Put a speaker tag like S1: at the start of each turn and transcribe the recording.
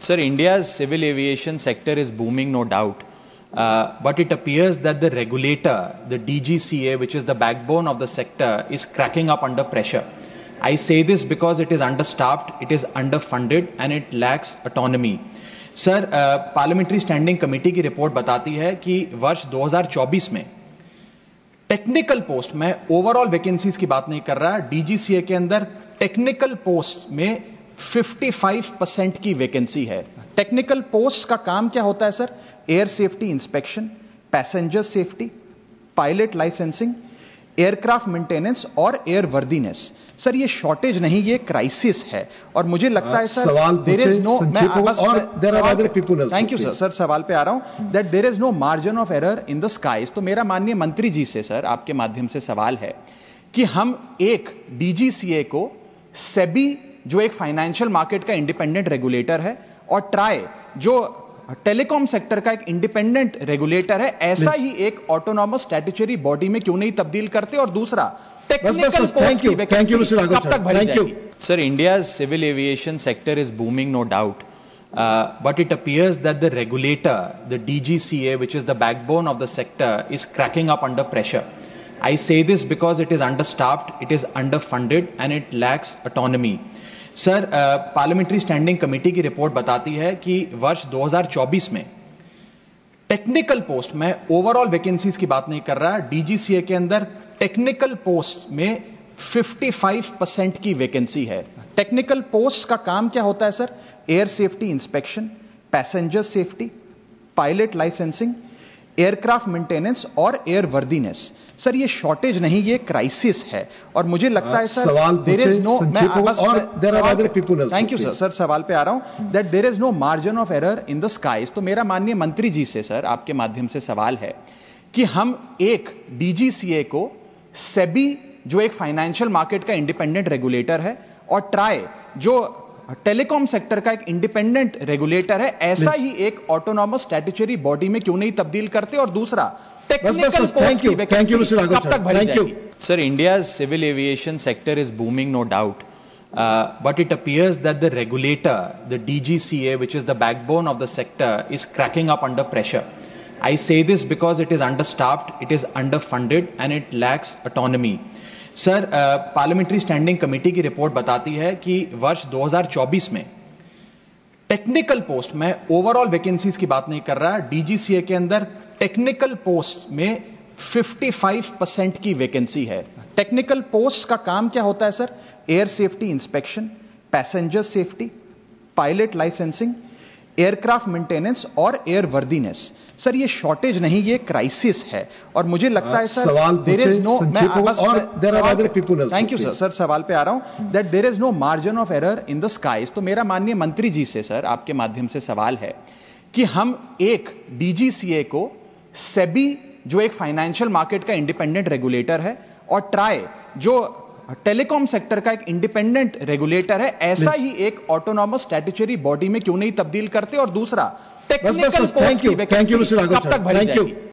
S1: Sir, India's civil aviation sector is booming, no doubt. But it appears that the regulator, the DGCA, which is the backbone of the sector, is cracking up under pressure. I say this because it is understaffed, it is underfunded, and it lacks autonomy. Sir, parliamentary standing committee की report बताती है कि वर्ष 2024 में technical post, मैं overall vacancies की बात नहीं कर रहा, डीजीसीए के अंदर टेक्निकल पोस्ट में 55% की वैकेंसी है। टेक्निकल पोस्ट का काम क्या होता है sir? Air safety inspection, passenger safety, pilot licensing, aircraft maintenance और एयर वर्दीनेस। सर, ये शॉर्टेज नहीं, ये क्राइसिस है। और मुझे लगता है sir, there is no, thank you sir, सवाल पे आ रहा हूं, that there is no margin of error in the skies. तो मेरा माननीय मंत्री जी से सर आपके माध्यम से सवाल है कि हम एक डीजीसीए को, सेबी जो एक फाइनेंशियल मार्केट का इंडिपेंडेंट रेगुलेटर है, और ट्राई जो टेलीकॉम सेक्टर का एक इंडिपेंडेंट रेगुलेटर है, ऐसा ही एक ऑटोनॉमस स्टैट्यूटरी बॉडी में क्यों नहीं तब्दील करते? और दूसरा, टेक्निकल पोस्ट की वैकेंसी कब तक भरी जाएगी? Sir, India's civil aviation sector is booming, no doubt. But it appears that the regulator, the DGCA, which is the backbone of the sector, is cracking up under pressure. I say this because it is understaffed, it is underfunded, and it lacks autonomy. Sir, parliamentary standing committee की report बताती है कि वर्ष 2024 में technical post, मैं overall vacancies की बात नहीं कर रहा, डीजीसीए के अंदर टेक्निकल पोस्ट में 55% की वैकेंसी है। टेक्निकल पोस्ट का काम क्या होता है sir? Air safety inspection, passenger safety, pilot licensing, aircraft maintenance और एयर वर्दीनेस। सर, ये शॉर्टेज नहीं, ये क्राइसिस है। और मुझे लगता है sir, there is no, thank you sir, सवाल पे आ रहा हूं, that there is no margin of error in the skies. तो मेरा माननीय मंत्री जी से सर आपके माध्यम से सवाल है कि हम एक डीजीसीए को, सेबी जो एक फाइनेंशियल मार्केट का इंडिपेंडेंट रेगुलेटर है, और ट्राई जो टेलीकॉम सेक्टर का एक इंडिपेंडेंट रेगुलेटर है, ऐसा ही एक ऑटोनॉमस स्टैट्यूटरी बॉडी में क्यों नहीं तब्दील करते? और दूसरा, टेक्निकल पोस्ट की वैकेंसी कब तक भरी जाएगी? Sir, India's civil aviation sector is booming, no doubt. But it appears that the regulator, the DGCA, which is the backbone of the sector, is cracking up under pressure. I say this because it is understaffed, it is underfunded, and it lacks autonomy. Sir, parliamentary standing committee की report बताती है कि वर्ष 2024 में technical post, मैं overall vacancies की बात नहीं कर रहा, डीजीसीए के अंदर टेक्निकल पोस्ट में 55% की वैकेंसी है। टेक्निकल पोस्ट का काम क्या होता है sir? Air safety inspection, passenger safety, pilot licensing, aircraft maintenance और एयर वर्दीनेस। सर, ये शॉर्टेज नहीं, ये क्राइसिस है। और मुझे लगता है sir, there is no, thank you sir, सवाल पे आ रहा हूं, that there is no margin of error in the skies. तो मेरा माननीय मंत्री जी से सर आपके माध्यम से सवाल है कि हम एक डीजीसीए को, सेबी जो एक फाइनेंशियल मार्केट का इंडिपेंडेंट रेगुलेटर है, और ट्राई जो टेलीकॉम सेक्टर का एक इंडिपेंडेंट रेगुलेटर है, ऐसा ही एक ऑटोनॉमस स्टैट्यूटरी बॉडी में क्यों नहीं तब्दील करते? और दूसरा, टेक्निकल पोस्ट की वैकेंसी कब तक भरी जाएगी?